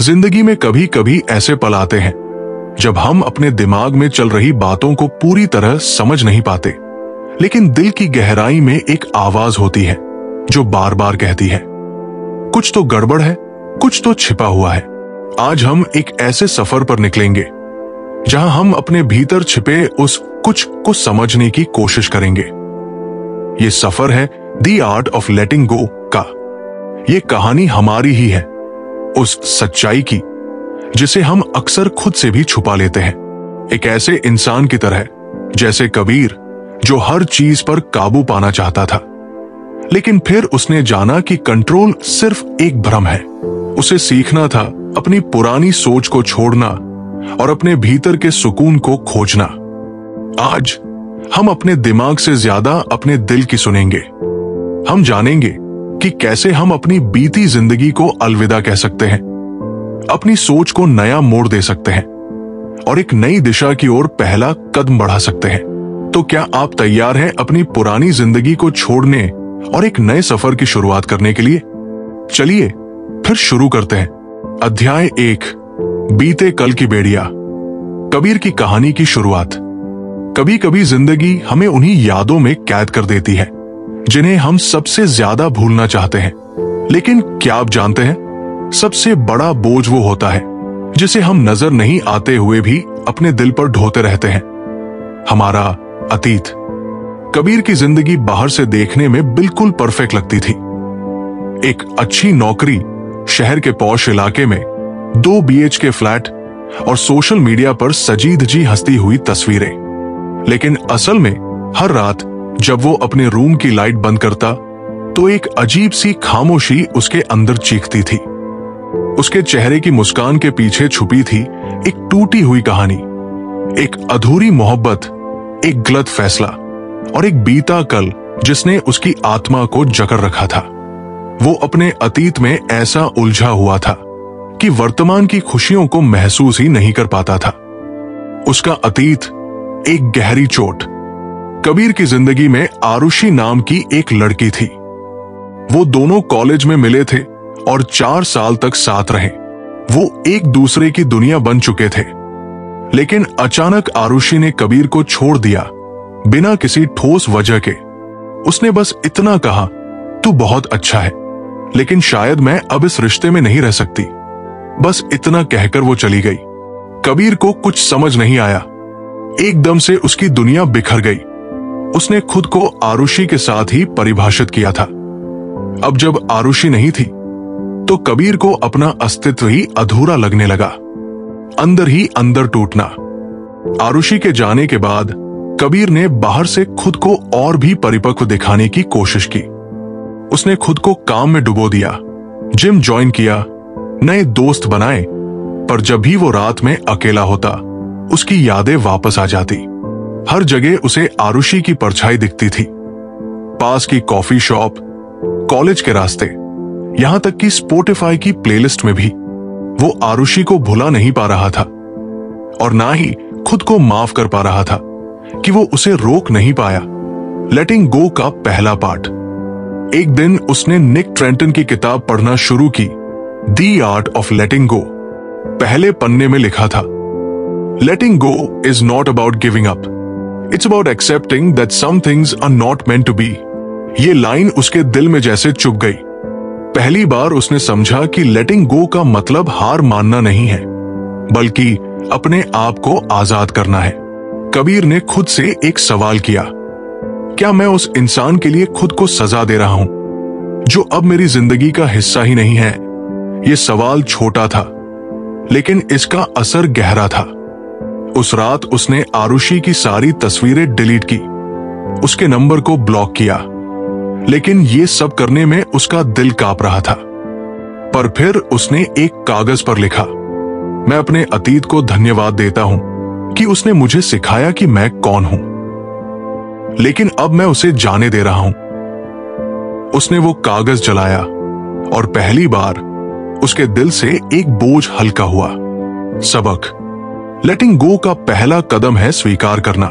जिंदगी में कभी कभी ऐसे पल आते हैं जब हम अपने दिमाग में चल रही बातों को पूरी तरह समझ नहीं पाते, लेकिन दिल की गहराई में एक आवाज होती है जो बार बार कहती है कुछ तो गड़बड़ है, कुछ तो छिपा हुआ है। आज हम एक ऐसे सफर पर निकलेंगे जहां हम अपने भीतर छिपे उस कुछ को समझने की कोशिश करेंगे। ये सफर है द आर्ट ऑफ लेटिंग गो का। ये कहानी हमारी ही है, उस सच्चाई की जिसे हम अक्सर खुद से भी छुपा लेते हैं। एक ऐसे इंसान की तरह जैसे कबीर, जो हर चीज पर काबू पाना चाहता था, लेकिन फिर उसने जाना कि कंट्रोल सिर्फ एक भ्रम है। उसे सीखना था अपनी पुरानी सोच को छोड़ना और अपने भीतर के सुकून को खोजना। आज हम अपने दिमाग से ज्यादा अपने दिल की सुनेंगे। हम जानेंगे कि कैसे हम अपनी बीती जिंदगी को अलविदा कह सकते हैं, अपनी सोच को नया मोड़ दे सकते हैं और एक नई दिशा की ओर पहला कदम बढ़ा सकते हैं। तो क्या आप तैयार हैं अपनी पुरानी जिंदगी को छोड़ने और एक नए सफर की शुरुआत करने के लिए? चलिए फिर शुरू करते हैं। अध्याय 1, बीते कल की बेड़िया। कबीर की कहानी की शुरुआत। कभी कभी जिंदगी हमें उन्हीं यादों में कैद कर देती है जिन्हें हम सबसे ज्यादा भूलना चाहते हैं। लेकिन क्या आप जानते हैं, सबसे बड़ा बोझ वो होता है जिसे हम नजर नहीं आते हुए भी अपने दिल पर ढोते रहते हैं, हमारा अतीत। कबीर की जिंदगी बाहर से देखने में बिल्कुल परफेक्ट लगती थी। एक अच्छी नौकरी, शहर के पॉश इलाके में 2 BHK फ्लैट और सोशल मीडिया पर सजी धजी हंसती हुई तस्वीरें। लेकिन असल में हर रात जब वो अपने रूम की लाइट बंद करता तो एक अजीब सी खामोशी उसके अंदर चीखती थी। उसके चेहरे की मुस्कान के पीछे छुपी थी एक टूटी हुई कहानी, एक अधूरी मोहब्बत, एक गलत फैसला और एक बीता कल जिसने उसकी आत्मा को जकड़ रखा था। वो अपने अतीत में ऐसा उलझा हुआ था कि वर्तमान की खुशियों को महसूस ही नहीं कर पाता था। उसका अतीत एक गहरी चोट। कबीर की जिंदगी में आरुषि नाम की एक लड़की थी। वो दोनों कॉलेज में मिले थे और 4 साल तक साथ रहे। वो एक दूसरे की दुनिया बन चुके थे, लेकिन अचानक आरुषि ने कबीर को छोड़ दिया बिना किसी ठोस वजह के। उसने बस इतना कहा, तू बहुत अच्छा है, लेकिन शायद मैं अब इस रिश्ते में नहीं रह सकती। बस इतना कहकर वो चली गई। कबीर को कुछ समझ नहीं आया। एकदम से उसकी दुनिया बिखर गई। उसने खुद को आरुषि के साथ ही परिभाषित किया था। अब जब आरुषि नहीं थी तो कबीर को अपना अस्तित्व ही अधूरा लगने लगा, अंदर ही अंदर टूटना। आरुषि के जाने के बाद कबीर ने बाहर से खुद को और भी परिपक्व दिखाने की कोशिश की। उसने खुद को काम में डुबो दिया, जिम ज्वाइन किया, नए दोस्त बनाए, पर जब भी वो रात में अकेला होता उसकी यादें वापस आ जाती। हर जगह उसे आरुषि की परछाई दिखती थी। पास की कॉफी शॉप, कॉलेज के रास्ते, यहां तक कि स्पॉटिफाई की प्लेलिस्ट में भी वो आरुषि को भुला नहीं पा रहा था और ना ही खुद को माफ कर पा रहा था कि वो उसे रोक नहीं पाया। लेटिंग गो का पहला पार्ट। एक दिन उसने निक ट्रेंटन की किताब पढ़ना शुरू की, the art of letting go. पहले पन्ने में लिखा था, letting go is not about giving up, it's about accepting that some things are not meant to be. ये लाइन उसके दिल में जैसे चुभ गई। पहली बार उसने समझा कि लेटिंग गो का मतलब हार मानना नहीं है, बल्कि अपने आप को आजाद करना है। कबीर ने खुद से एक सवाल किया, क्या मैं उस इंसान के लिए खुद को सजा दे रहा हूं जो अब मेरी जिंदगी का हिस्सा ही नहीं है? यह सवाल छोटा था, लेकिन इसका असर गहरा था। उस रात उसने आरुषि की सारी तस्वीरें डिलीट की, उसके नंबर को ब्लॉक किया, लेकिन ये सब करने में उसका दिल कांप रहा था। पर फिर उसने एक कागज पर लिखा, मैं अपने अतीत को धन्यवाद देता हूं कि उसने मुझे सिखाया कि मैं कौन हूं, लेकिन अब मैं उसे जाने दे रहा हूं। उसने वो कागज जलाया और पहली बार उसके दिल से एक बोझ हल्का हुआ। सबक। लेटिंग गो का पहला कदम है स्वीकार करना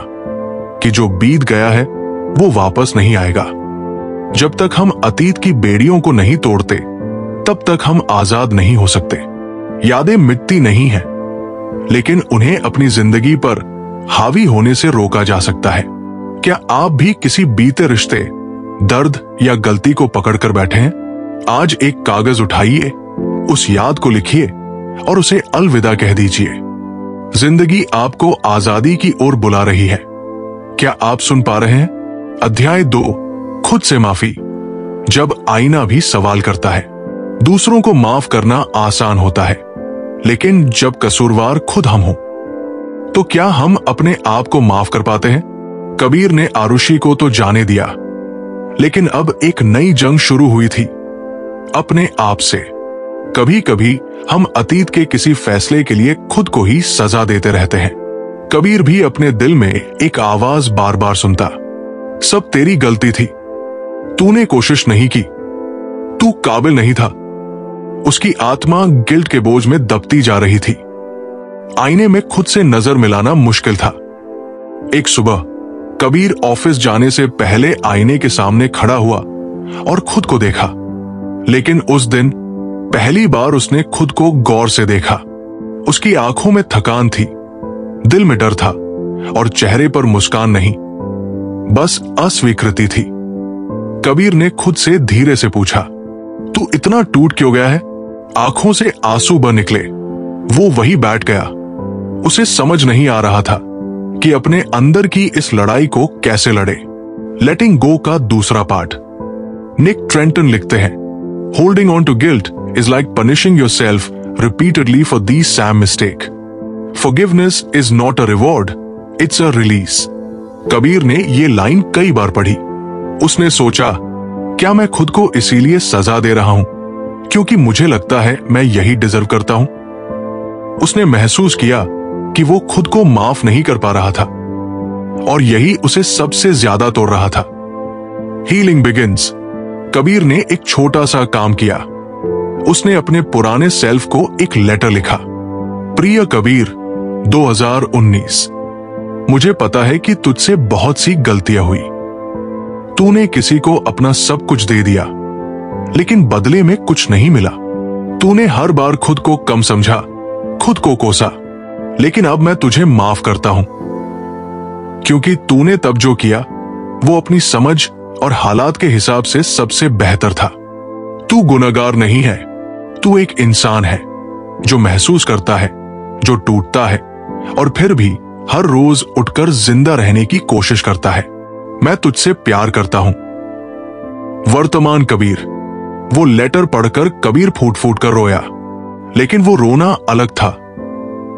कि जो बीत गया है वो वापस नहीं आएगा। जब तक हम अतीत की बेड़ियों को नहीं तोड़ते, तब तक हम आजाद नहीं हो सकते। यादें मिटती नहीं हैं, लेकिन उन्हें अपनी जिंदगी पर हावी होने से रोका जा सकता है। क्या आप भी किसी बीते रिश्ते, दर्द या गलती को पकड़कर बैठे हैं? आज एक कागज उठाइए, उस याद को लिखिए और उसे अलविदा कह दीजिए। जिंदगी आपको आजादी की ओर बुला रही है। क्या आप सुन पा रहे हैं? अध्याय 2, खुद से माफी। जब आईना भी सवाल करता है। दूसरों को माफ करना आसान होता है, लेकिन जब कसूरवार खुद हम हो, तो क्या हम अपने आप को माफ कर पाते हैं? कबीर ने आरुषि को तो जाने दिया, लेकिन अब एक नई जंग शुरू हुई थी, अपने आप से। कभी कभी हम अतीत के किसी फैसले के लिए खुद को ही सजा देते रहते हैं। कबीर भी अपने दिल में एक आवाज बार बार सुनता, सब तेरी गलती थी, तूने कोशिश नहीं की, तू काबिल नहीं था। उसकी आत्मा गिल्ट के बोझ में दबती जा रही थी। आईने में खुद से नजर मिलाना मुश्किल था। एक सुबह कबीर ऑफिस जाने से पहले आईने के सामने खड़ा हुआ और खुद को देखा, लेकिन उस दिन पहली बार उसने खुद को गौर से देखा। उसकी आंखों में थकान थी, दिल में डर था और चेहरे पर मुस्कान नहीं, बस अस्वीकृति थी। कबीर ने खुद से धीरे से पूछा, तू इतना टूट क्यों गया है? आंखों से आंसू बह निकले। वो वही बैठ गया। उसे समझ नहीं आ रहा था कि अपने अंदर की इस लड़ाई को कैसे लड़े। लेटिंग गो का दूसरा पार्ट। निक ट्रेंटन लिखते हैं, holding on to guilt is like punishing yourself repeatedly for these same mistake. Forgiveness is not a reward, it's a release. Kabir ने ये लाइन कई बार पढ़ी। उसने सोचा, क्या मैं खुद को इसीलिए सजा दे रहा हूं क्योंकि मुझे लगता है मैं यही डिजर्व करता हूं? उसने महसूस किया कि वो खुद को माफ नहीं कर पा रहा था और यही उसे सबसे ज्यादा तोड़ रहा था। Healing begins. कबीर ने एक छोटा सा काम किया। उसने अपने पुराने सेल्फ को एक लेटर लिखा। प्रिय कबीर, 2019। मुझे पता है कि तुझसे बहुत सी गलतियां हुई। तूने किसी को अपना सब कुछ दे दिया, लेकिन बदले में कुछ नहीं मिला। तूने हर बार खुद को कम समझा, खुद को कोसा, लेकिन अब मैं तुझे माफ करता हूं, क्योंकि तूने तब जो किया वो अपनी समझ और हालात के हिसाब से सबसे बेहतर था। तू गुनहगार नहीं है, तू एक इंसान है जो महसूस करता है, जो टूटता है और फिर भी हर रोज उठकर जिंदा रहने की कोशिश करता है। मैं तुझसे प्यार करता हूं। वर्तमान कबीर। वो लेटर पढ़कर कबीर फूट फूट कर रोया, लेकिन वो रोना अलग था।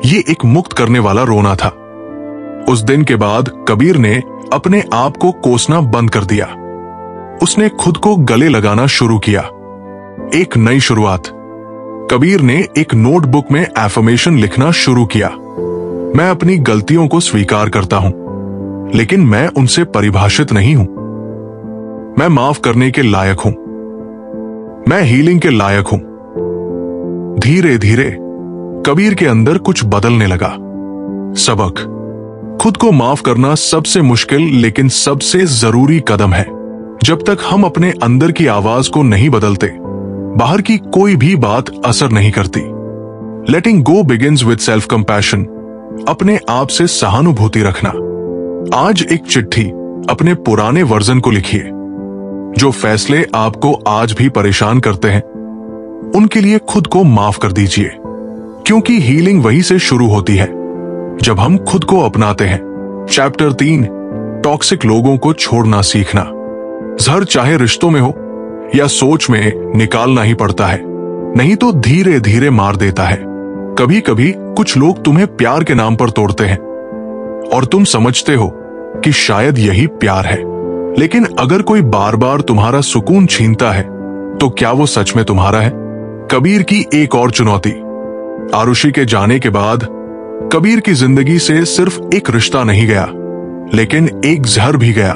ये एक मुक्त करने वाला रोना था। उस दिन के बाद कबीर ने अपने आप को कोसना बंद कर दिया। उसने खुद को गले लगाना शुरू किया। एक नई शुरुआत। कबीर ने एक नोटबुक में एफर्मेशन लिखना शुरू किया। मैं अपनी गलतियों को स्वीकार करता हूं, लेकिन मैं उनसे परिभाषित नहीं हूं। मैं माफ करने के लायक हूं। मैं हीलिंग के लायक हूं। धीरे धीरे कबीर के अंदर कुछ बदलने लगा। सबक। खुद को माफ करना सबसे मुश्किल लेकिन सबसे जरूरी कदम है। जब तक हम अपने अंदर की आवाज को नहीं बदलते, बाहर की कोई भी बात असर नहीं करती। लेटिंग गो बिगिंस विद सेल्फ कंपैशन। अपने आप से सहानुभूति रखना। आज एक चिट्ठी अपने पुराने वर्जन को लिखिए। जो फैसले आपको आज भी परेशान करते हैं, उनके लिए खुद को माफ कर दीजिए, क्योंकि हीलिंग वहीं से शुरू होती है जब हम खुद को अपनाते हैं। चैप्टर 3, टॉक्सिक लोगों को छोड़ना सीखना। जहर चाहे रिश्तों में हो या सोच में, निकालना ही पड़ता है, नहीं तो धीरे धीरे मार देता है। कभी कभी कुछ लोग तुम्हें प्यार के नाम पर तोड़ते हैं और तुम समझते हो कि शायद यही प्यार है, लेकिन अगर कोई बार बार तुम्हारा सुकून छीनता है तो क्या वो सच में तुम्हारा है? कबीर की एक और चुनौती। आरुषि के जाने के बाद कबीर की जिंदगी से सिर्फ एक रिश्ता नहीं गया, लेकिन एक जहर भी गया।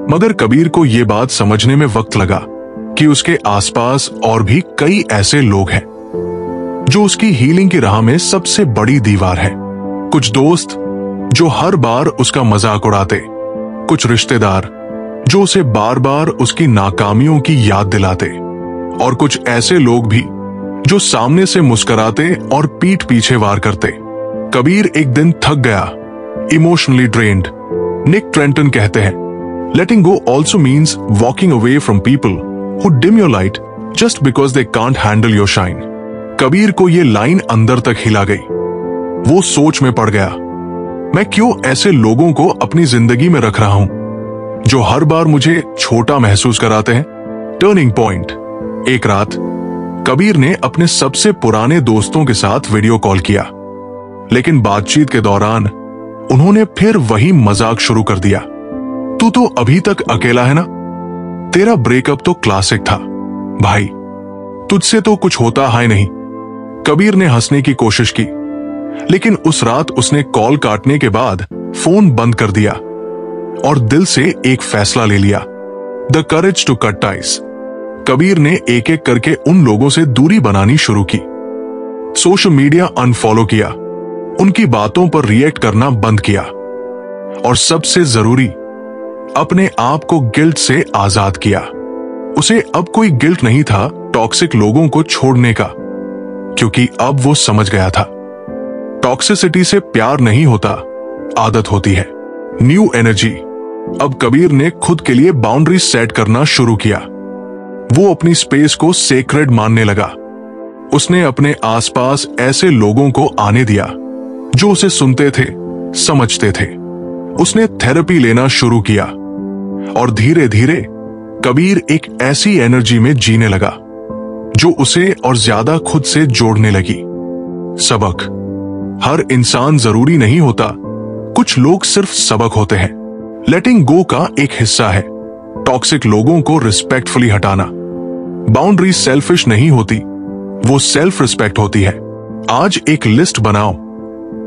मगर कबीर को यह बात समझने में वक्त लगा कि उसके आसपास और भी कई ऐसे लोग हैं जो उसकी हीलिंग की राह में सबसे बड़ी दीवार है। कुछ दोस्त जो हर बार उसका मजाक उड़ाते, कुछ रिश्तेदार जो उसे बार बार उसकी नाकामियों की याद दिलाते, और कुछ ऐसे लोग भी जो सामने से मुस्कुराते और पीठ पीछे वार करते। कबीर एक दिन थक गया, इमोशनली ड्रेन्ड। निक ट्रेंटन कहते हैं, letting go also means walking away from people who dim your light just because they can't handle your shine। Kabir को ये लाइन अंदर तक हिला गई। वो सोच में पड़ गया, मैं क्यों ऐसे लोगों को अपनी जिंदगी में रख रहा हूं जो हर बार मुझे छोटा महसूस कराते हैं। Turning point. एक रात कबीर ने अपने सबसे पुराने दोस्तों के साथ वीडियो कॉल किया, लेकिन बातचीत के दौरान उन्होंने फिर वही मजाक शुरू कर दिया। तू तो अभी तक अकेला है ना, तेरा ब्रेकअप तो क्लासिक था भाई, तुझसे तो कुछ होता है नहीं। कबीर ने हंसने की कोशिश की, लेकिन उस रात उसने कॉल काटने के बाद फोन बंद कर दिया और दिल से एक फैसला ले लिया, the courage to cut ties. Kabir ने एक एक करके उन लोगों से दूरी बनानी शुरू की। सोशल मीडिया अनफॉलो किया, उनकी बातों पर रिएक्ट करना बंद किया, और सबसे जरूरी, अपने आप को गिल्ट से आजाद किया। उसे अब कोई गिल्ट नहीं था टॉक्सिक लोगों को छोड़ने का, क्योंकि अब वो समझ गया था टॉक्सिसिटी से प्यार नहीं होता, आदत होती है। New energy. अब कबीर ने खुद के लिए बाउंड्री सेट करना शुरू किया। वो अपनी स्पेस को सेक्रेड मानने लगा। उसने अपने आसपास ऐसे लोगों को आने दिया जो उसे सुनते थे, समझते थे। उसने थेरेपी लेना शुरू किया, और धीरे धीरे कबीर एक ऐसी एनर्जी में जीने लगा जो उसे और ज्यादा खुद से जोड़ने लगी। सबक। हर इंसान जरूरी नहीं होता, कुछ लोग सिर्फ सबक होते हैं। लेटिंग गो का एक हिस्सा है टॉक्सिक लोगों को रिस्पेक्टफुली हटाना। बाउंड्री सेल्फिश नहीं होती, वो सेल्फ रिस्पेक्ट होती है। आज एक लिस्ट बनाओ,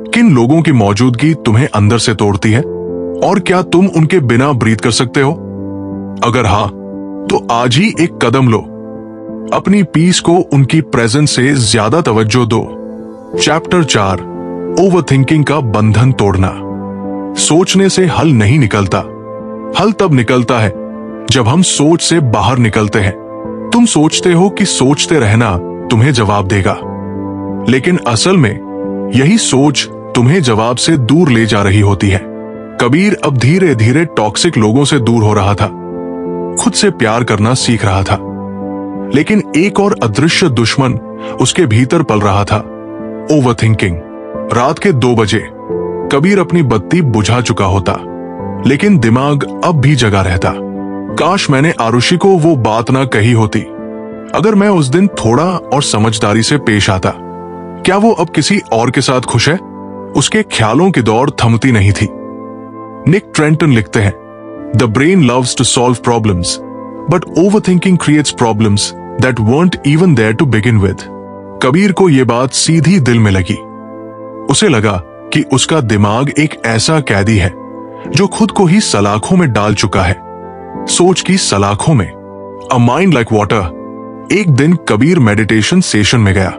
किन लोगों की मौजूदगी तुम्हें अंदर से तोड़ती है, और क्या तुम उनके बिना ब्रीथ कर सकते हो? अगर हाँ, तो आज ही एक कदम लो। अपनी पीस को उनकी प्रेजेंस से ज्यादा तवज्जो दो। चैप्टर 4, ओवरथिंकिंग का बंधन तोड़ना। सोचने से हल नहीं निकलता। हल तब निकलता है जब हम सोच से बाहर निकलते हैं। तुम सोचते हो कि सोचते रहना तुम्हें जवाब देगा, लेकिन असल में यही सोच तुम्हें जवाब से दूर ले जा रही होती है। कबीर अब धीरे धीरे टॉक्सिक लोगों से दूर हो रहा था, खुद से प्यार करना सीख रहा था, लेकिन एक और अदृश्य दुश्मन उसके भीतर पल रहा था, ओवरथिंकिंग। रात के 2 बजे कबीर अपनी बत्ती बुझा चुका होता, लेकिन दिमाग अब भी जगा रहता। काश मैंने आरुषि को वो बात ना कही होती। अगर मैं उस दिन थोड़ा और समझदारी से पेश आता, क्या वो अब किसी और के साथ खुश है? उसके ख्यालों की दौड़ थमती नहीं थी। निक ट्रेंटन लिखते हैं, the brain loves to solve problems, but overthinking creates problems that weren't even there to begin with। Kabir को यह बात सीधी दिल में लगी। उसे लगा कि उसका दिमाग एक ऐसा कैदी है जो खुद को ही सलाखों में डाल चुका है, सोच की सलाखों में। A mind like water. एक दिन कबीर मेडिटेशन सेशन में गया।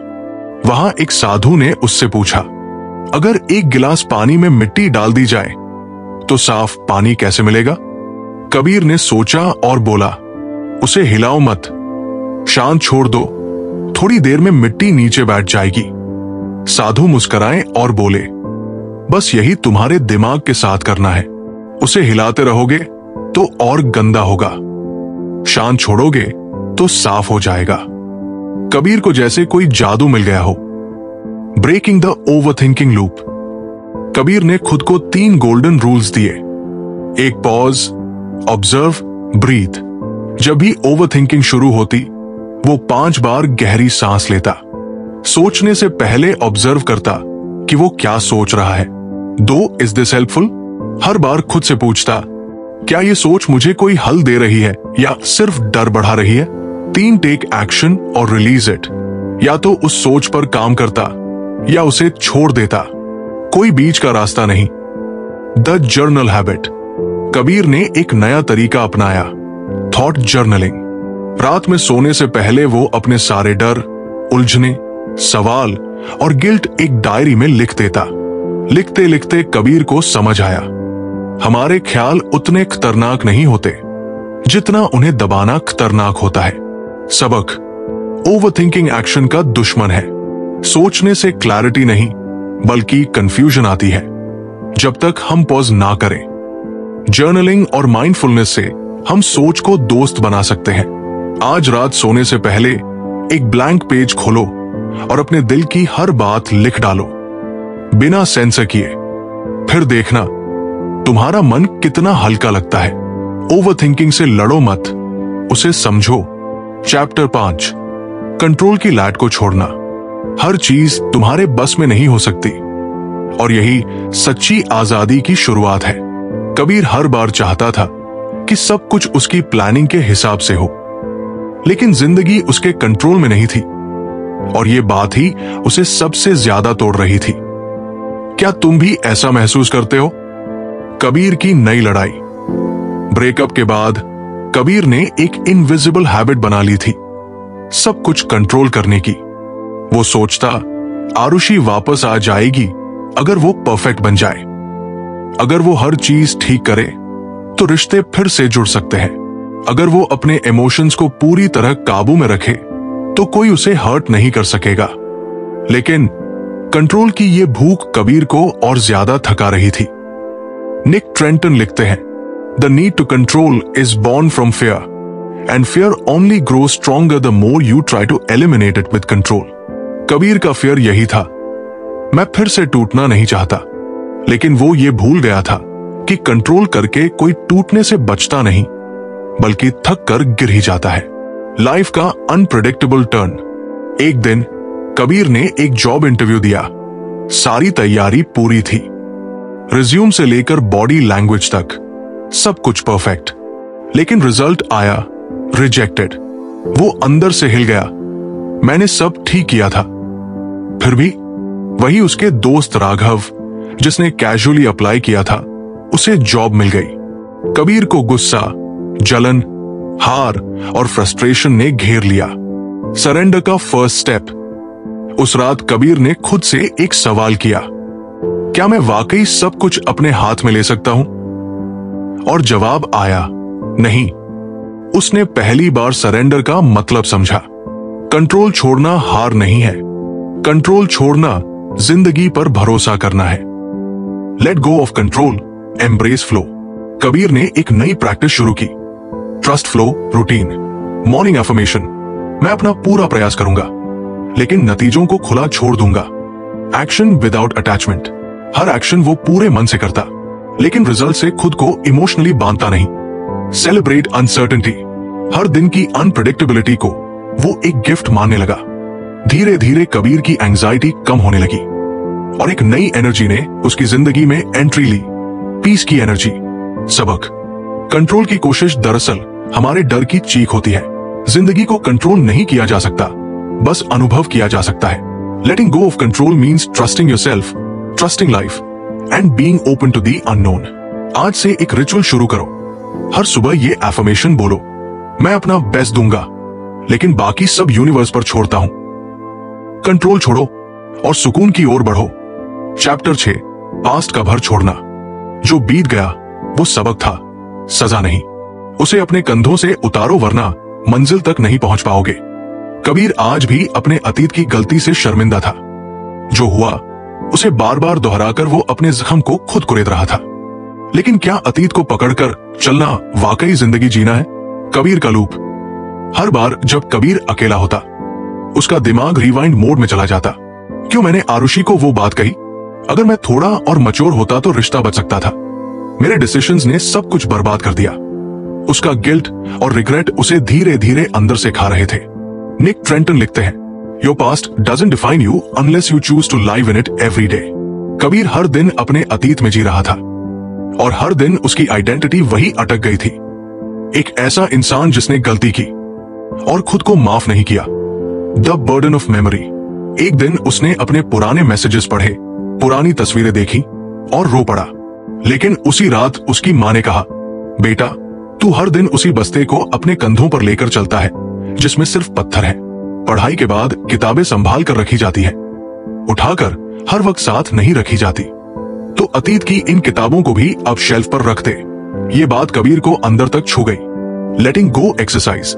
वहां एक साधु ने उससे पूछा, अगर एक गिलास पानी में मिट्टी डाल दी जाए तो साफ पानी कैसे मिलेगा? कबीर ने सोचा और बोला, उसे हिलाओ मत, शांत छोड़ दो, थोड़ी देर में मिट्टी नीचे बैठ जाएगी। साधु मुस्कुराए और बोले, बस यही तुम्हारे दिमाग के साथ करना है। उसे हिलाते रहोगे तो और गंदा होगा, शांत छोड़ोगे तो साफ हो जाएगा। कबीर को जैसे कोई जादू मिल गया हो। Breaking the overthinking loop. Kabir ने खुद को 3 गोल्डन रूल्स दिए। एक, पॉज, ऑब्जर्व, ब्रीथ। जब भी ओवरथिंकिंग शुरू होती, वो 5 बार गहरी सांस लेता। सोचने से पहले ऑब्जर्व करता कि वो क्या सोच रहा है। 2, इज दिस हेल्पफुल? हर बार खुद से पूछता, क्या ये सोच मुझे कोई हल दे रही है या सिर्फ डर बढ़ा रही है? 3, टेक एक्शन और रिलीज इट। या तो उस सोच पर काम करता या उसे छोड़ देता, कोई बीच का रास्ता नहीं। The journal habit. कबीर ने एक नया तरीका अपनाया, थॉट जर्नलिंग। रात में सोने से पहले वो अपने सारे डर, उलझने, सवाल और गिल्ट एक डायरी में लिख देता। लिखते लिखते कबीर को समझ आया, हमारे ख्याल उतने खतरनाक नहीं होते जितना उन्हें दबाना खतरनाक होता है। सबक। ओवरथिंकिंग एक्शन का दुश्मन है। सोचने से क्लैरिटी नहीं बल्कि कंफ्यूजन आती है जब तक हम पॉज ना करें। जर्नलिंग और माइंडफुलनेस से हम सोच को दोस्त बना सकते हैं। आज रात सोने से पहले एक ब्लैंक पेज खोलो और अपने दिल की हर बात लिख डालो बिना सेंसर किए। फिर देखना तुम्हारा मन कितना हल्का लगता है। ओवरथिंकिंग से लड़ो मत, उसे समझो। चैप्टर 5, कंट्रोल की लैट को छोड़ना। हर चीज तुम्हारे बस में नहीं हो सकती और यही सच्ची आजादी की शुरुआत है। कबीर हर बार चाहता था कि सब कुछ उसकी प्लानिंग के हिसाब से हो, लेकिन जिंदगी उसके कंट्रोल में नहीं थी और यह बात ही उसे सबसे ज्यादा तोड़ रही थी। क्या तुम भी ऐसा महसूस करते हो? कबीर की नई लड़ाई। ब्रेकअप के बाद कबीर ने एक इनविजिबल हैबिट बना ली थी, सब कुछ कंट्रोल करने की। वो सोचता आरुषि वापस आ जाएगी अगर वो परफेक्ट बन जाए, अगर वो हर चीज ठीक करे तो रिश्ते फिर से जुड़ सकते हैं, अगर वो अपने इमोशंस को पूरी तरह काबू में रखे तो कोई उसे हर्ट नहीं कर सकेगा। लेकिन कंट्रोल की ये भूख कबीर को और ज्यादा थका रही थी। निक ट्रेंटन लिखते हैं, the need to control is born from fear and fear only grow stronger the more you try to eliminate it with control. Kabir का फियर यही था, मैं फिर से टूटना नहीं चाहता, लेकिन वो ये भूल गया था कि कंट्रोल करके कोई टूटने से बचता नहीं बल्कि थक कर गिर ही जाता है। लाइफ का अनप्रेडिक्टेबल टर्न। एक दिन कबीर ने एक जॉब इंटरव्यू दिया। सारी तैयारी पूरी थी, रिज्यूम से लेकर बॉडी लैंग्वेज तक सब कुछ परफेक्ट, लेकिन रिजल्ट आया रिजेक्टेड। वो अंदर से हिल गया। मैंने सब ठीक किया था। फिर भी वही उसके दोस्त राघव जिसने कैजुअली अप्लाई किया था, उसे जॉब मिल गई। कबीर को गुस्सा, जलन, हार और फ्रस्ट्रेशन ने घेर लिया। सरेंडर का फर्स्ट स्टेप। उस रात कबीर ने खुद से एक सवाल किया, क्या मैं वाकई सब कुछ अपने हाथ में ले सकता हूं? और जवाब आया, नहीं। उसने पहली बार सरेंडर का मतलब समझा। कंट्रोल छोड़ना हार नहीं है, कंट्रोल छोड़ना जिंदगी पर भरोसा करना है। Let go of control, embrace flow. Kabir ने एक नई प्रैक्टिस शुरू की, trust flow routine. Morning affirmation, मैं अपना पूरा प्रयास करूंगा लेकिन नतीजों को खुला छोड़ दूंगा। एक्शन विदाउट अटैचमेंट, हर एक्शन वो पूरे मन से करता लेकिन रिजल्ट से खुद को इमोशनली बांधता नहीं। सेलिब्रेट अनसर्टेनिटी, हर दिन की अनप्रेडिक्टेबिलिटी को वो एक गिफ्ट मानने लगा। धीरे धीरे कबीर की एंजाइटी कम होने लगी और एक नई एनर्जी ने उसकी जिंदगी में एंट्री ली, पीस की एनर्जी। सबक, कंट्रोल की कोशिश दरअसल हमारे डर की चीख होती है। जिंदगी को कंट्रोल नहीं किया जा सकता, बस अनुभव किया जा सकता है। Letting go of control means trusting yourself, trusting life and being open to the unknown. आज से एक रिचुअल शुरू करो। हर सुबह ये एफर्मेशन बोलो, मैं अपना बेस्ट दूंगा लेकिन बाकी सब यूनिवर्स पर छोड़ता हूं। कंट्रोल छोड़ो और सुकून की ओर बढ़ो। चैप्टर 6, पास्ट का भर छोड़ना। जो बीत गया वो सबक था, सजा नहीं। उसे अपने कंधों से उतारो वरना मंजिल तक नहीं पहुंच पाओगे। कबीर आज भी अपने अतीत की गलती से शर्मिंदा था। जो हुआ उसे बार बार दोहराकर वो अपने जख्म को खुद कुरेद रहा था। लेकिन क्या अतीत को पकड़कर चलना वाकई जिंदगी जीना है? कबीर का लूप। हर बार जब कबीर अकेला होता उसका दिमाग रिवाइंड मोड में चला जाता। क्यों मैंने आरुषि को वो बात कही? अगर मैं थोड़ा और मैच्योर होता तो रिश्ता बच सकता था। मेरे डिसीजंस ने सब कुछ बर्बाद कर दिया। उसका गिल्ट और रिग्रेट उसे धीरे धीरे अंदर से खा रहे थे। निक ट्रेंटन लिखते हैं, your past doesn't define you unless you choose to live in it every day. Kabir हर दिन अपने अतीत में जी रहा था और हर दिन उसकी आइडेंटिटी वही अटक गई थी। एक ऐसा इंसान जिसने गलती की और खुद को माफ नहीं किया। The burden of memory. एक दिन उसने अपने पुराने मैसेजेस पढ़े, पुरानी तस्वीरें देखी और रो पड़ा। लेकिन उसी रात उसकी मां ने कहा, बेटा तू हर दिन उसी बस्ते को अपने कंधों पर लेकर चलता है जिसमें सिर्फ पत्थर है। पढ़ाई के बाद किताबें संभाल कर रखी जाती है, उठाकर हर वक्त साथ नहीं रखी जाती। तो अतीत की इन किताबों को भी अब शेल्फ पर रख दे। ये बात कबीर को अंदर तक छू गई। लेटिंग गो एक्सरसाइज।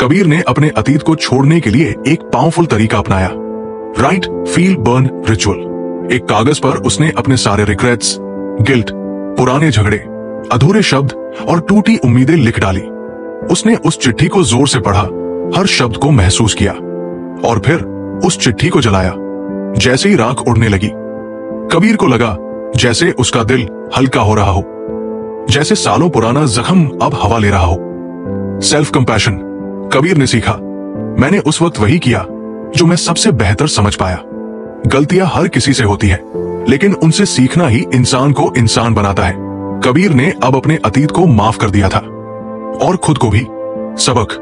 कबीर ने अपने अतीत को छोड़ने के लिए एक पावरफुल तरीका अपनाया, राइट फील बर्न रिचुअल। एक कागज पर उसने अपने सारे रिग्रेट्स, गिल्ट, पुराने झगड़े, अधूरे शब्द और टूटी उम्मीदें लिख डाली। उसने उस चिट्ठी को जोर से पढ़ा, हर शब्द को महसूस किया और फिर उस चिट्ठी को जलाया। जैसे ही राख उड़ने लगी, कबीर को लगा जैसे उसका दिल हल्का हो रहा हो, जैसे सालों पुराना जख्म अब हवा ले रहा हो। Self compassion. कबीर ने सीखा, मैंने उस वक्त वही किया जो मैं सबसे बेहतर समझ पाया। गलतियां हर किसी से होती है, लेकिन उनसे सीखना ही इंसान को इंसान बनाता है। कबीर ने अब अपने अतीत को माफ कर दिया था और खुद को भी। सबक,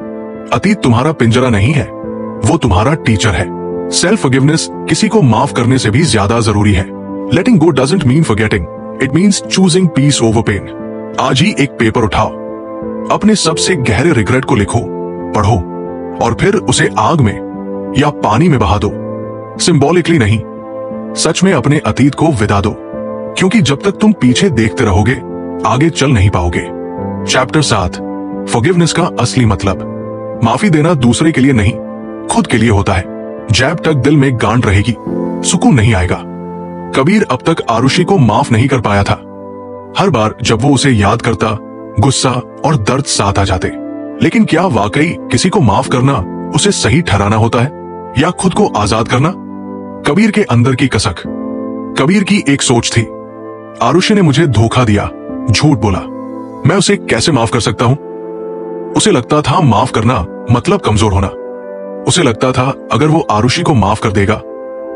अतीत तुम्हारा पिंजरा नहीं है, वो तुम्हारा टीचर है। सेल्फ फॉरगिवनेस किसी को माफ करने से भी ज्यादा जरूरी है। Letting go doesn't mean forgetting, it means choosing peace over pain. आज ही एक पेपर उठाओ, अपने सबसे गहरे रिग्रेट को लिखो, पढ़ो और फिर उसे आग में या पानी में बहा दो। सिंबॉलिकली नहीं, सच में अपने अतीत को विदा दो, क्योंकि जब तक तुम पीछे देखते रहोगे आगे चल नहीं पाओगे। चैप्टर 7, फॉरगिवनेस का असली मतलब। माफी देना दूसरे के लिए नहीं, खुद के लिए होता है। जब तक दिल में गांठ रहेगी, सुकून नहीं आएगा। कबीर अब तक आरुषि को माफ नहीं कर पाया था। हर बार जब वो उसे याद करता, गुस्सा और दर्द साथ आ जाते। लेकिन क्या वाकई किसी को माफ करना उसे सही ठहराना होता है, या खुद को आजाद करना? कबीर के अंदर की कसक। कबीर की एक सोच थी, आरुषि ने मुझे धोखा दिया, झूठ बोला, मैं उसे कैसे माफ कर सकता हूं? उसे लगता था माफ करना मतलब कमजोर होना। उसे लगता था अगर वो आरुषि को माफ कर देगा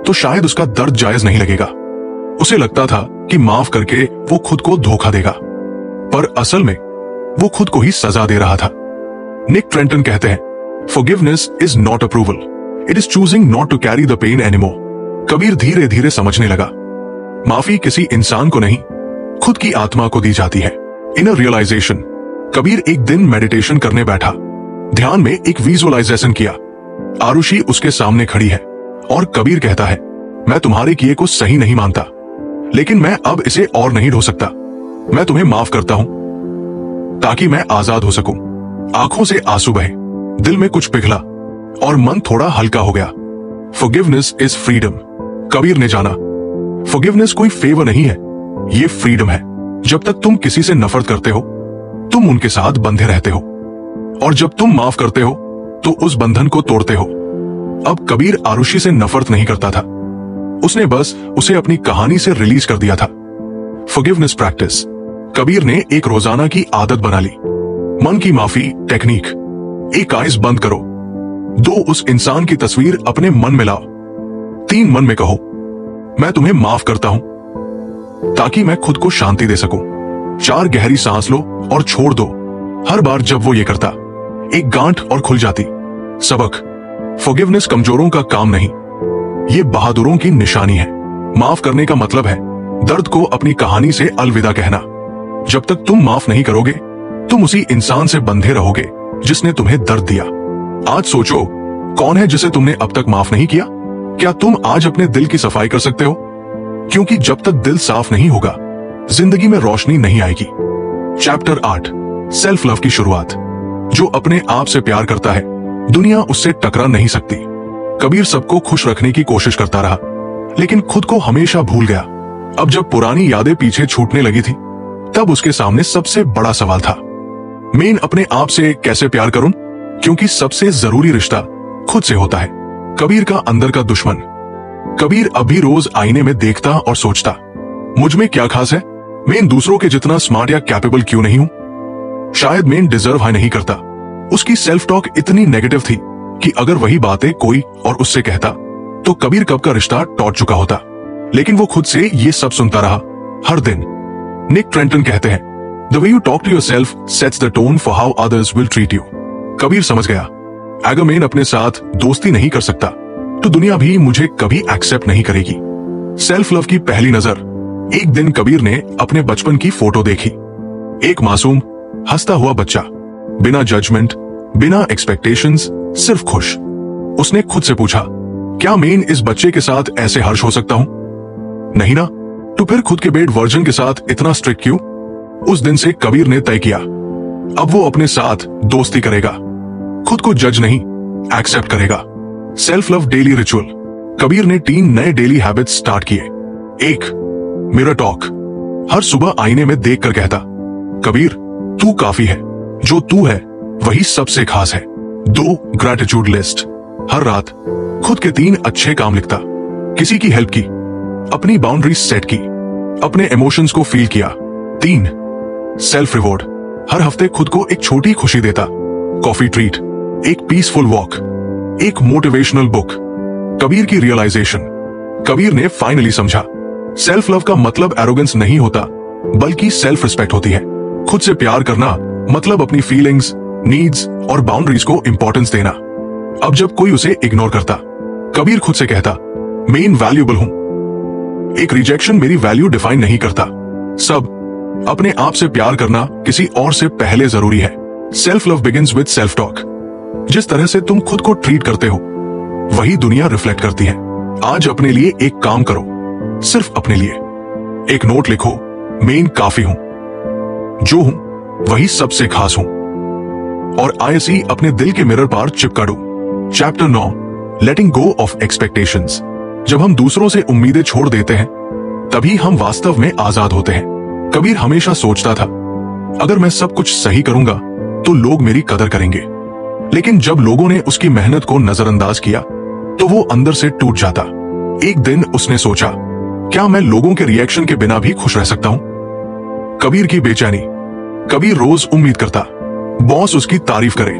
तो शायद उसका दर्द जायज नहीं लगेगा। उसे लगता था कि माफ करके वो खुद को धोखा देगा, पर असल में वो खुद को ही सजा दे रहा था। निक ट्रेंटन कहते हैं, forgiveness is not approval, it is choosing not to carry the pain anymore. Kabir धीरे धीरे समझने लगा, माफी किसी इंसान को नहीं, खुद की आत्मा को दी जाती है। Inner realisation. कबीर एक दिन मेडिटेशन करने बैठा, ध्यान में एक विजुअलाइजेशन किया। आरुषि उसके सामने खड़ी है और कबीर कहता है, मैं तुम्हारे किए को सही नहीं मानता, लेकिन मैं अब इसे और नहीं ढो सकता। मैं तुम्हें माफ करता हूं ताकि मैं आजाद हो सकूं। आंखों से आंसू बहे, दिल में कुछ पिघला और मन थोड़ा हल्का हो गया। Forgiveness is freedom. कबीर ने जाना, फॉरगिवनेस कोई फेवर नहीं है, ये फ्रीडम है। जब तक तुम किसी से नफरत करते हो, तुम उनके साथ बंधे रहते हो, और जब तुम माफ करते हो तो उस बंधन को तोड़ते हो। अब कबीर आरुषि से नफरत नहीं करता था, उसने बस उसे अपनी कहानी से रिलीज कर दिया था। Forgiveness practice. कबीर ने एक रोजाना की आदत बना ली। मन की माफी टेक्निक। एक आइज बंद करो, 2 उस इंसान की तस्वीर अपने मन में लाओ, 3 मन में कहो, मैं तुम्हें माफ करता हूं ताकि मैं खुद को शांति दे सकूं। 4 गहरी सांस लो और छोड़ दो। हर बार जब वो ये करता, एक गांठ और खुल जाती। सबक, फॉरगिवनेस कमजोरों का काम नहीं, ये बहादुरों की निशानी है। माफ करने का मतलब है दर्द को अपनी कहानी से अलविदा कहना। जब तक तुम माफ नहीं करोगे, तुम उसी इंसान से बंधे रहोगे जिसने तुम्हें दर्द दिया। आज सोचो, कौन है जिसे तुमने अब तक माफ नहीं किया? क्या तुम आज अपने दिल की सफाई कर सकते हो? क्योंकि जब तक दिल साफ नहीं होगा, जिंदगी में रोशनी नहीं आएगी। चैप्टर 8, सेल्फ लव की शुरुआत। जो अपने आप से प्यार करता है, दुनिया उससे टकरा नहीं सकती। कबीर सबको खुश रखने की कोशिश करता रहा, लेकिन खुद को हमेशा भूल गया। अब जब पुरानी यादें पीछे छूटने लगी थी, तब उसके सामने सबसे बड़ा सवाल था, मैं अपने आप से कैसे प्यार करूं? क्योंकि सबसे जरूरी रिश्ता खुद से होता है। कबीर का अंदर का दुश्मन। कबीर अभी रोज आईने में देखता और सोचता, मुझ में क्या खास है? मैं दूसरों के जितना स्मार्ट या कैपेबल क्यों नहीं हूं? शायद मैं डिजर्व ही नहीं करता। उसकी सेल्फ टॉक इतनी नेगेटिव थी कि अगर वही बातें कोई और उससे कहता तो कबीर कब का रिश्ता टूट चुका होता। लेकिन वो खुद से ये सब सुनता रहा हर दिन। निक ट्रेंटन कहते हैं, the way you talk to yourself sets the tone for how others will treat you. Kabir समझ गया, अगर मैं अपने साथ दोस्ती नहीं कर सकता तो दुनिया भी मुझे कभी एक्सेप्ट नहीं करेगी। सेल्फ लव की पहली नजर। एक दिन कबीर ने अपने बचपन की फोटो देखी। एक मासूम हंसता हुआ बच्चा, बिना जजमेंट, बिना एक्सपेक्टेशंस, सिर्फ खुश। उसने खुद से पूछा, क्या मैं इस बच्चे के साथ ऐसे हर्ष हो सकता हूं? नहीं ना। तो फिर खुद के बेड वर्जन के साथ इतना स्ट्रिक्ट क्यों? उस दिन से कबीर ने तय किया, अब वो अपने साथ दोस्ती करेगा, खुद को जज नहीं, एक्सेप्ट करेगा। Self love daily ritual. Kabir ने 3 नए डेली हैबिट्स स्टार्ट किए। 1, मिरर टॉक। हर सुबह आईने में देखकर कहता, कबीर तू काफी है, जो तू है वही सबसे खास है। 2, ग्रैटिट्यूड लिस्ट। हर रात खुद के 3 अच्छे काम लिखता, किसी की हेल्प की, अपनी बाउंड्रीज सेट की, अपने इमोशंस को फील किया। 3, सेल्फ रिवॉर्ड। हर हफ्ते खुद को एक छोटी खुशी देता, कॉफी ट्रीट, एक पीसफुल वॉक, एक मोटिवेशनल बुक। कबीर की रियलाइजेशन। कबीर ने फाइनली समझा, सेल्फ लव का मतलब एरोगेंस नहीं होता, बल्कि सेल्फ रिस्पेक्ट होती है। खुद से प्यार करना मतलब अपनी फीलिंग्स, नीड्स और बाउंड्रीज को इंपॉर्टेंस देना। अब जब कोई उसे इग्नोर करता, कबीर खुद से कहता, मैं इनवैल्यूएबल हूं। एक रिजेक्शन मेरी वैल्यू डिफाइन नहीं करता। सब अपने आप से प्यार करना किसी और से पहले जरूरी है। Self love begins with self talk. जिस तरह से तुम खुद को ट्रीट करते हो, वही दुनिया रिफ्लेक्ट करती है। आज अपने लिए एक काम करो, सिर्फ अपने लिए। एक नोट लिखो, मैं काफी हूं, जो हूं वही सबसे खास हूं। और आईसी अपने दिल के मिरर पर चिपका दो। Chapter 9, letting go of expectations. जब हम दूसरों से उम्मीदें छोड़ देते हैं, तभी हम वास्तव में आजाद होते हैं। कबीर हमेशा सोचता था, अगर मैं सब कुछ सही करूंगा तो लोग मेरी कदर करेंगे। लेकिन जब लोगों ने उसकी मेहनत को नजरअंदाज किया, तो वो अंदर से टूट जाता। एक दिन उसने सोचा, क्या मैं लोगों के रिएक्शन के बिना भी खुश रह सकता हूं? कबीर की बेचैनी। कबीर रोज उम्मीद करता, बॉस उसकी तारीफ करे,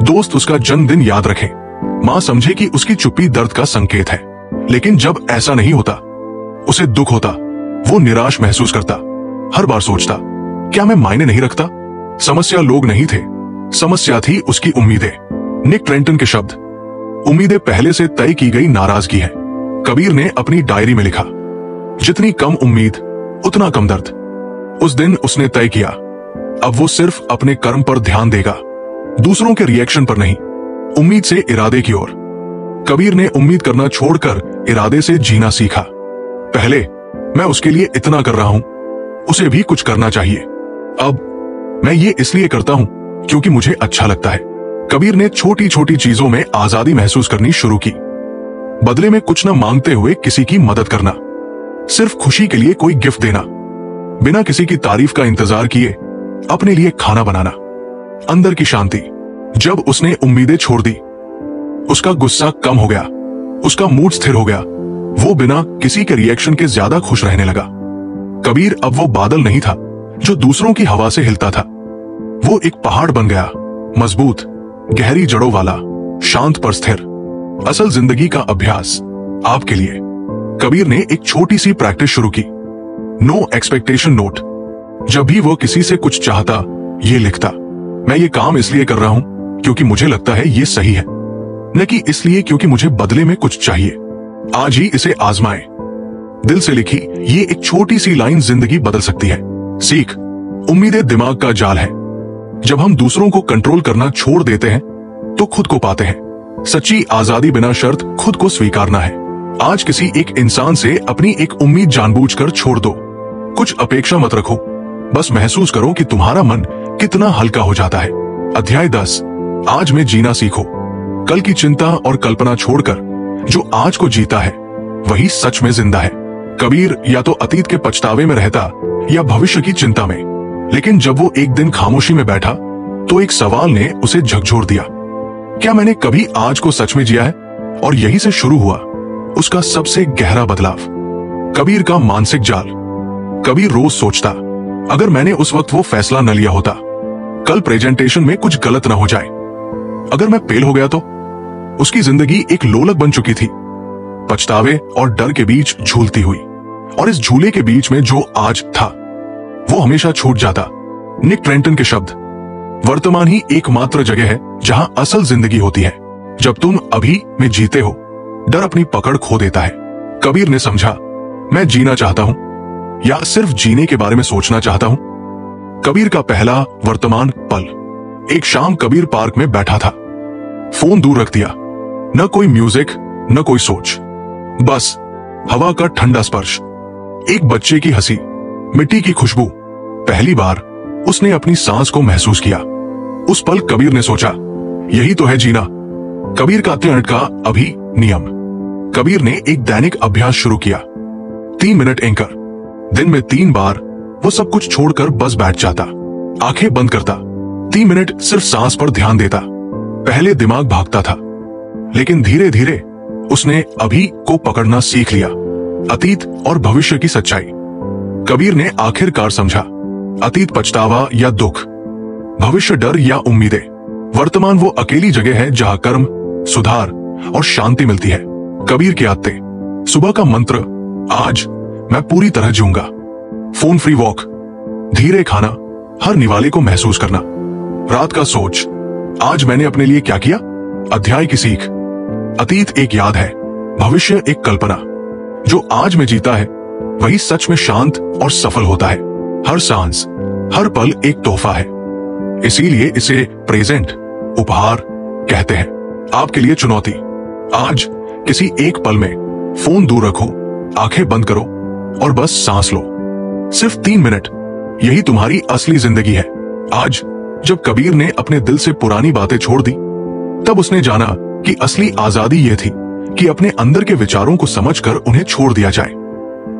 दोस्त उसका जन्मदिन याद रखे, मां समझे कि उसकी चुप्पी दर्द का संकेत है। लेकिन जब ऐसा नहीं होता, उसे दुख होता, वो निराश महसूस करता। हर बार सोचता, क्या मैं मायने नहीं रखता? समस्या लोग नहीं थे, समस्या थी उसकी उम्मीदें। निक ट्रेंटन के शब्द, उम्मीदें पहले से तय की गई नाराजगी है। कबीर ने अपनी डायरी में लिखा, जितनी कम उम्मीद उतना कम दर्द। उस दिन उसने तय किया, अब वो सिर्फ अपने कर्म पर ध्यान देगा, दूसरों के रिएक्शन पर नहीं। उम्मीद से इरादे की ओर। कबीर ने उम्मीद करना छोड़कर इरादे से जीना सीखा। पहले मैं उसके लिए इतना कर रहा हूं, उसे भी कुछ करना चाहिए। अब मैं ये इसलिए करता हूं क्योंकि मुझे अच्छा लगता है। कबीर ने छोटी छोटी चीजों में आजादी महसूस करनी शुरू की। बदले में कुछ न मांगते हुए किसी की मदद करना, सिर्फ खुशी के लिए कोई गिफ्ट देना, बिना किसी की तारीफ का इंतजार किए अपने लिए खाना बनाना। अंदर की शांति। जब उसने उम्मीदें छोड़ दी, उसका गुस्सा कम हो गया, उसका मूड स्थिर हो गया। वो बिना किसी के रिएक्शन के ज्यादा खुश रहने लगा। कबीर अब वो बादल नहीं था जो दूसरों की हवा से हिलता था। वो एक पहाड़ बन गया, मजबूत, गहरी जड़ों वाला, शांत पर स्थिर। असल जिंदगी का अभ्यास आपके लिए। कबीर ने एक छोटी सी प्रैक्टिस शुरू की, नो एक्सपेक्टेशन नोट। जब भी वो किसी से कुछ चाहता, ये लिखता, मैं ये काम इसलिए कर रहा हूं क्योंकि मुझे लगता है ये सही है, न कि इसलिए क्योंकि मुझे बदले में कुछ चाहिए। आज ही इसे आजमाएं। दिल से लिखी ये एक छोटी सी लाइन जिंदगी बदल सकती है। सीख, उम्मीदें दिमाग का जाल है। जब हम दूसरों को कंट्रोल करना छोड़ देते हैं, तो खुद को पाते हैं। सच्ची आजादी बिना शर्त खुद को स्वीकारना है। आज किसी एक इंसान से अपनी एक उम्मीद जानबूझकर छोड़ दो। कुछ अपेक्षा मत रखो, बस महसूस करो कि तुम्हारा मन कितना हल्का हो जाता है। अध्याय 10, आज में जीना सीखो। कल की चिंता और कल्पना छोड़कर जो आज को जीता है, वही सच में जिंदा है। कबीर या तो अतीत के पछतावे में रहता या भविष्य की चिंता में। लेकिन जब वो एक दिन खामोशी में बैठा, तो एक सवाल ने उसे झकझोर दिया, क्या मैंने कभी आज को सच में जिया है? और यहीं से शुरू हुआ उसका सबसे गहरा बदलाव। कबीर का मानसिक जाल। कबीर रोज सोचता, अगर मैंने उस वक्त वो फैसला न लिया होता, कल प्रेजेंटेशन में कुछ गलत ना हो जाए। अगर मैं फेल हो गया तो? उसकी जिंदगी एक लोलक बन चुकी थी, पछतावे और डर के बीच झूलती हुई। और इस झूले के बीच में जो आज था, वो हमेशा छूट जाता। निक ट्रेंटन के शब्द, वर्तमान ही एकमात्र जगह है जहां असल जिंदगी होती है। जब तुम अभी में जीते हो, डर अपनी पकड़ खो देता है। कबीर ने समझा, मैं जीना चाहता हूं या सिर्फ जीने के बारे में सोचना चाहता हूं। कबीर का पहला वर्तमान पल। एक शाम कबीर पार्क में बैठा था, फोन दूर रख दिया। न कोई म्यूजिक, न कोई सोच, बस हवा का ठंडा स्पर्श, एक बच्चे की हंसी, मिट्टी की खुशबू। पहली बार उसने अपनी सांस को महसूस किया। उस पल कबीर ने सोचा, यही तो है जीना। कबीर का 3 मिनट का अभी नियम। कबीर ने एक दैनिक अभ्यास शुरू किया। 3 मिनट एंकर। दिन में 3 बार वो सब कुछ छोड़कर बस बैठ जाता, आंखें बंद करता, 3 मिनट सिर्फ सांस पर ध्यान देता। पहले दिमाग भागता था, लेकिन धीरे धीरे उसने अभी को पकड़ना सीख लिया, अतीत और भविष्य की सच्चाई। कबीर ने आखिरकार समझा, अतीत पछतावा या दुख, भविष्य डर या उम्मीदें, वर्तमान वो अकेली जगह है जहां कर्म, सुधार और शांति मिलती है। कबीर की आदतें। सुबह का मंत्र, आज मैं पूरी तरह जीऊंगा। फोन फ्री वॉक, धीरे खाना, हर निवाले को महसूस करना। रात का सोच, आज मैंने अपने लिए क्या किया। अध्याय की सीख, अतीत एक याद है, भविष्य एक कल्पना। जो आज में जीता है वही सच में शांत और सफल होता है। हर सांस, हर पल एक तोहफा है, इसीलिए इसे प्रेजेंट, उपहार कहते हैं। आपके लिए चुनौती, आज किसी एक पल में फोन दूर रखो, आंखें बंद करो और बस सांस लो। सिर्फ 3 मिनट, यही तुम्हारी असली जिंदगी है। आज जब कबीर ने अपने दिल से पुरानी बातें छोड़ दी, तब उसने जाना कि असली आजादी यह थी कि अपने अंदर के विचारों को समझकर उन्हें छोड़ दिया जाए,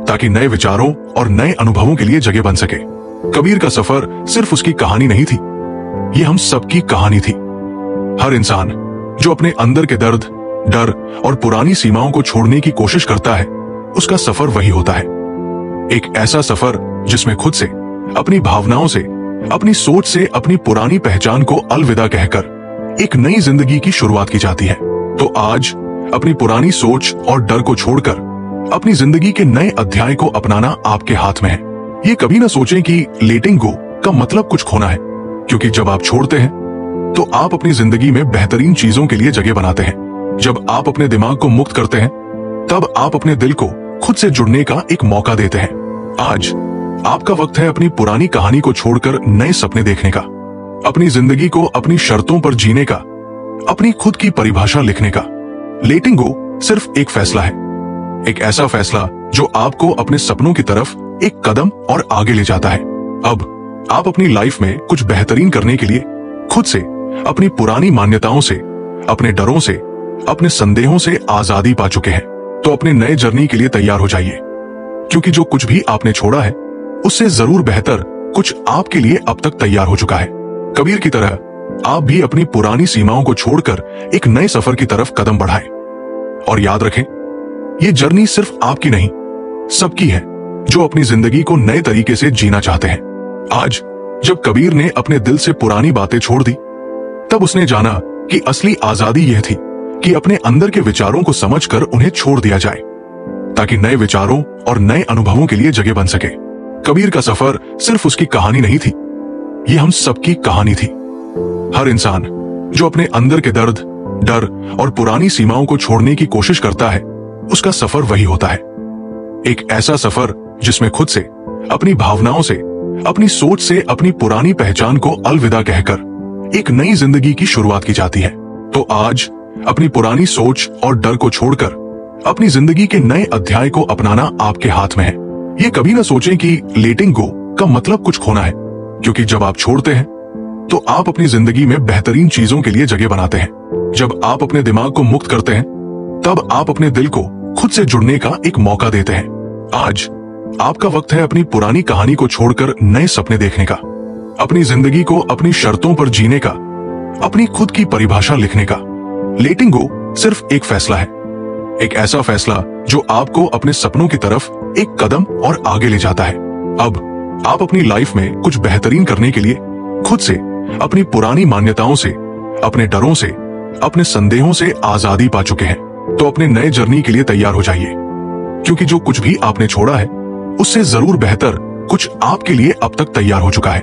ताकि नए विचारों और नए अनुभवों के लिए जगह बन सके। कबीर का सफर सिर्फ उसकी कहानी नहीं थी, ये हम सबकी कहानी थी। हर इंसान जो अपने अंदर के दर्द, डर और पुरानी सीमाओं को छोड़ने की कोशिश करता है, उसका सफर वही होता है। एक ऐसा सफर जिसमें खुद से, अपनी भावनाओं से, अपनी सोच से अपनी पुरानी पहचान को अलविदा कहकर एक नई जिंदगी की शुरुआत की जाती है। तो आज अपनी पुरानी सोच और डर को छोड़कर अपनी जिंदगी के नए अध्याय को अपनाना आपके हाथ में है। ये कभी ना सोचें कि लेटिंग गो का मतलब कुछ खोना है, क्योंकि जब आप छोड़ते हैं तो आप अपनी जिंदगी में बेहतरीन चीजों के लिए जगह बनाते हैं। जब आप अपने दिमाग को मुक्त करते हैं, तब आप अपने दिल को खुद से जुड़ने का एक मौका देते हैं। आज आपका वक्त है अपनी पुरानी कहानी को छोड़कर नए सपने देखने का, अपनी जिंदगी को अपनी शर्तों पर जीने का, अपनी खुद की परिभाषा लिखने का। लेटिंग गो सिर्फ एक फैसला है, एक ऐसा फैसला जो आपको अपने सपनों की तरफ एक कदम और आगे ले जाता है। अब आप अपनी लाइफ में कुछ बेहतरीन करने के लिए खुद से, अपनी पुरानी मान्यताओं से, अपने डरों से, अपने संदेहों से आजादी पा चुके हैं। तो अपने नए जर्नी के लिए तैयार हो जाइए, क्योंकि जो कुछ भी आपने छोड़ा है उससे जरूर बेहतर कुछ आपके लिए अब तक तैयार हो चुका है। कबीर की तरह आप भी अपनी पुरानी सीमाओं को छोड़कर एक नए सफर की तरफ कदम बढ़ाएं। और याद रखें, ये जर्नी सिर्फ आपकी नहीं, सबकी है जो अपनी जिंदगी को नए तरीके से जीना चाहते हैं। आज जब कबीर ने अपने दिल से पुरानी बातें छोड़ दी, तब उसने जाना कि असली आजादी यह थी कि अपने अंदर के विचारों को समझकर उन्हें छोड़ दिया जाए, ताकि नए विचारों और नए अनुभवों के लिए जगह बन सके। कबीर का सफर सिर्फ उसकी कहानी नहीं थी, ये हम सबकी कहानी थी। हर इंसान जो अपने अंदर के दर्द, डर और पुरानी सीमाओं को छोड़ने की कोशिश करता है, उसका सफर वही होता है। एक ऐसा सफर जिसमें खुद से, अपनी भावनाओं से, अपनी सोच से अपनी पुरानी पहचान को अलविदा कहकर एक नई जिंदगी की शुरुआत की जाती है। तो आज अपनी पुरानी सोच और डर को छोड़कर अपनी जिंदगी के नए अध्याय को अपनाना आपके हाथ में है। ये कभी ना सोचें कि लेटिंग गो का मतलब कुछ खोना है, क्योंकि जब आप छोड़ते हैं तो आप अपनी जिंदगी में बेहतरीन चीजों के लिए जगह बनाते हैं। जब आप अपने दिमाग को मुक्त करते हैं, तब आप अपने दिल को खुद से जुड़ने का एक मौका देते हैं। आज आपका वक्त है अपनी पुरानी कहानी को छोड़कर नए सपने देखने का, अपनी जिंदगी को अपनी शर्तों पर जीने का, अपनी खुद की परिभाषा लिखने का। लेटिंग गो सिर्फ एक फैसला है, एक ऐसा फैसला जो आपको अपने सपनों की तरफ एक कदम और आगे ले जाता है। अब आप अपनी लाइफ में कुछ बेहतरीन करने के लिए खुद से, अपनी पुरानी मान्यताओं से, अपने डरों से, अपने संदेहों से आजादी पा चुके हैं। तो अपने नए जर्नी के लिए तैयार हो जाइए, क्योंकि जो कुछ भी आपने छोड़ा है उससे जरूर बेहतर कुछ आपके लिए अब तक तैयार हो चुका है।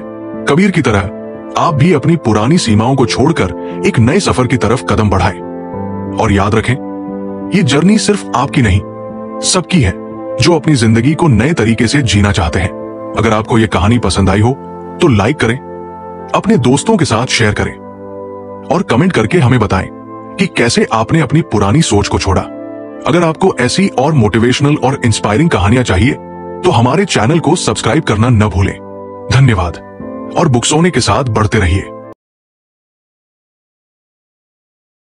कबीर की तरह आप भी अपनी पुरानी सीमाओं को छोड़कर एक नए सफर की तरफ कदम बढ़ाएं। और याद रखें, ये जर्नी सिर्फ आपकी नहीं, सबकी है जो अपनी जिंदगी को नए तरीके से जीना चाहते हैं। अगर आपको ये कहानी पसंद आई हो तो लाइक करें, अपने दोस्तों के साथ शेयर करें और कमेंट करके हमें बताएं कि कैसे आपने अपनी पुरानी सोच को छोड़ा। अगर आपको ऐसी और मोटिवेशनल और इंस्पायरिंग कहानियां चाहिए तो हमारे चैनल को सब्सक्राइब करना न भूलें। धन्यवाद और बुक्सोने के साथ बढ़ते रहिए।